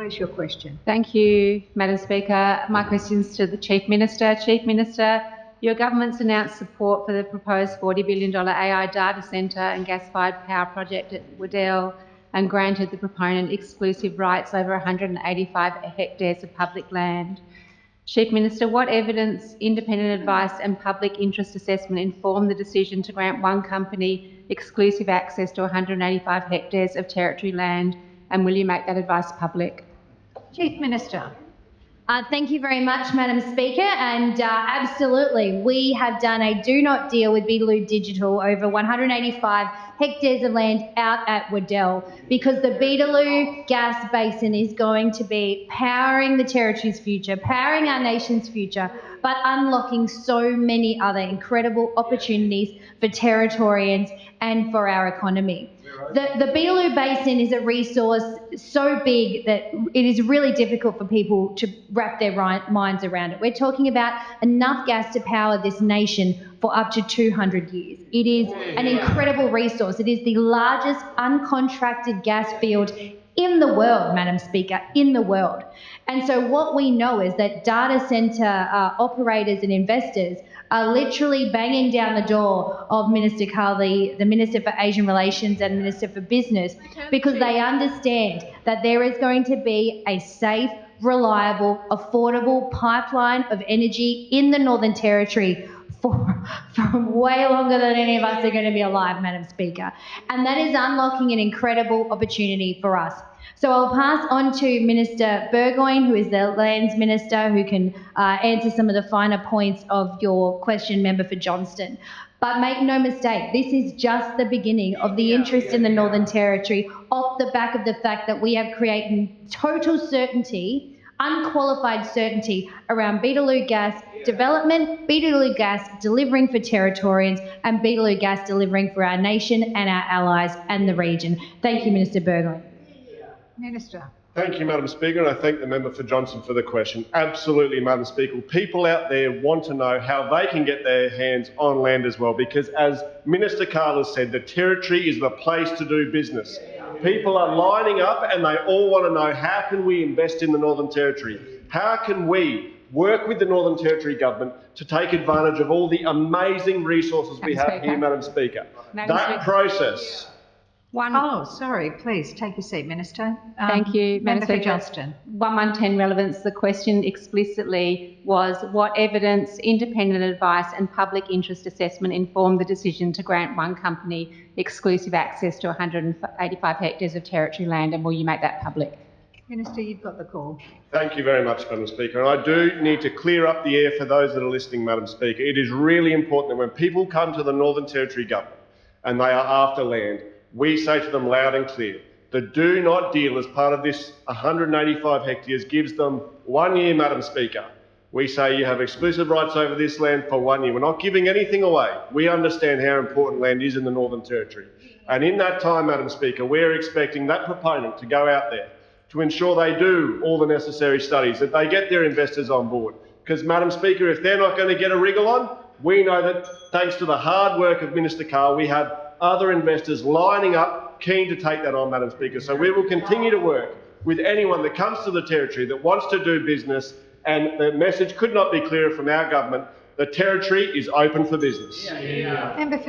What is your question? Thank you, Madam Speaker. My question is to the Chief Minister. Chief Minister, your government's announced support for the proposed $40 billion AI data centre and gas-fired power project at Weddell and granted the proponent exclusive rights over 185 hectares of public land. Chief Minister, what evidence, independent advice and public interest assessment informed the decision to grant one company exclusive access to 185 hectares of territory land, and will you make that advice public? Chief Minister. Thank you very much, Madam Speaker, and absolutely, we have done a do not deal with Beetaloo Digital over 185 hectares of land out at Weddell, because the Beetaloo gas basin is going to be powering the Territory's future, powering our nation's future, but unlocking so many other incredible opportunities for Territorians and for our economy. The Beetaloo Basin is a resource so big that it is really difficult for people to wrap their minds around it. We're talking about enough gas to power this nation for up to 200 years. It is an incredible resource. It is the largest uncontracted gas field in the world, Madam Speaker, in the world. And so what we know is that data centre operators and investors are literally banging down the door of Minister Carley, the Minister for Asian Relations and Minister for Business, because they understand that there is going to be a safe, reliable, affordable pipeline of energy in the Northern Territory for way longer than any of us are going to be alive, Madam Speaker. And that is unlocking an incredible opportunity for us. So I'll pass on to Minister Burgoyne, who is the Lands Minister, who can answer some of the finer points of your question, Member for Johnston. But make no mistake, this is just the beginning of the interest in the Northern Territory off the back of the fact that we have created total certainty, unqualified certainty around Beetaloo gas development, Beetaloo gas delivering for Territorians and Beetaloo gas delivering for our nation and our allies and the region. Thank you, Minister Burgoyne. Minister. Thank you, Madam Speaker, and I thank the member for Johnston for the question. Absolutely, Madam Speaker. People out there want to know how they can get their hands on land as well, because as Minister Carl has said, the Territory is the place to do business. People are lining up and they all want to know, how can we invest in the Northern Territory? How can we work with the Northern Territory Government to take advantage of all the amazing resources we have here, Madam Speaker? That process... Please take your seat, Minister. Thank you, Member for Johnston. 1110 relevance. The question explicitly was, what evidence, independent advice and public interest assessment informed the decision to grant one company exclusive access to 185 hectares of territory land, and will you make that public? Minister, you've got the call. Thank you very much, Madam Speaker. And I do need to clear up the air for those that are listening, Madam Speaker. It is really important that when people come to the Northern Territory Government and they are after land, we say to them loud and clear, the do not deal as part of this 185 hectares gives them 1 year, Madam Speaker. We say you have exclusive rights over this land for 1 year. We're not giving anything away. We understand how important land is in the Northern Territory. And in that time, Madam Speaker, we're expecting that proponent to go out there to ensure they do all the necessary studies, that they get their investors on board. Because, Madam Speaker, if they're not going to get a wriggle on, we know that thanks to the hard work of Minister Carl, we have other investors lining up, keen to take that on, Madam Speaker. So we will continue to work with anyone that comes to the Territory that wants to do business, and the message could not be clearer from our government: the Territory is open for business. Member for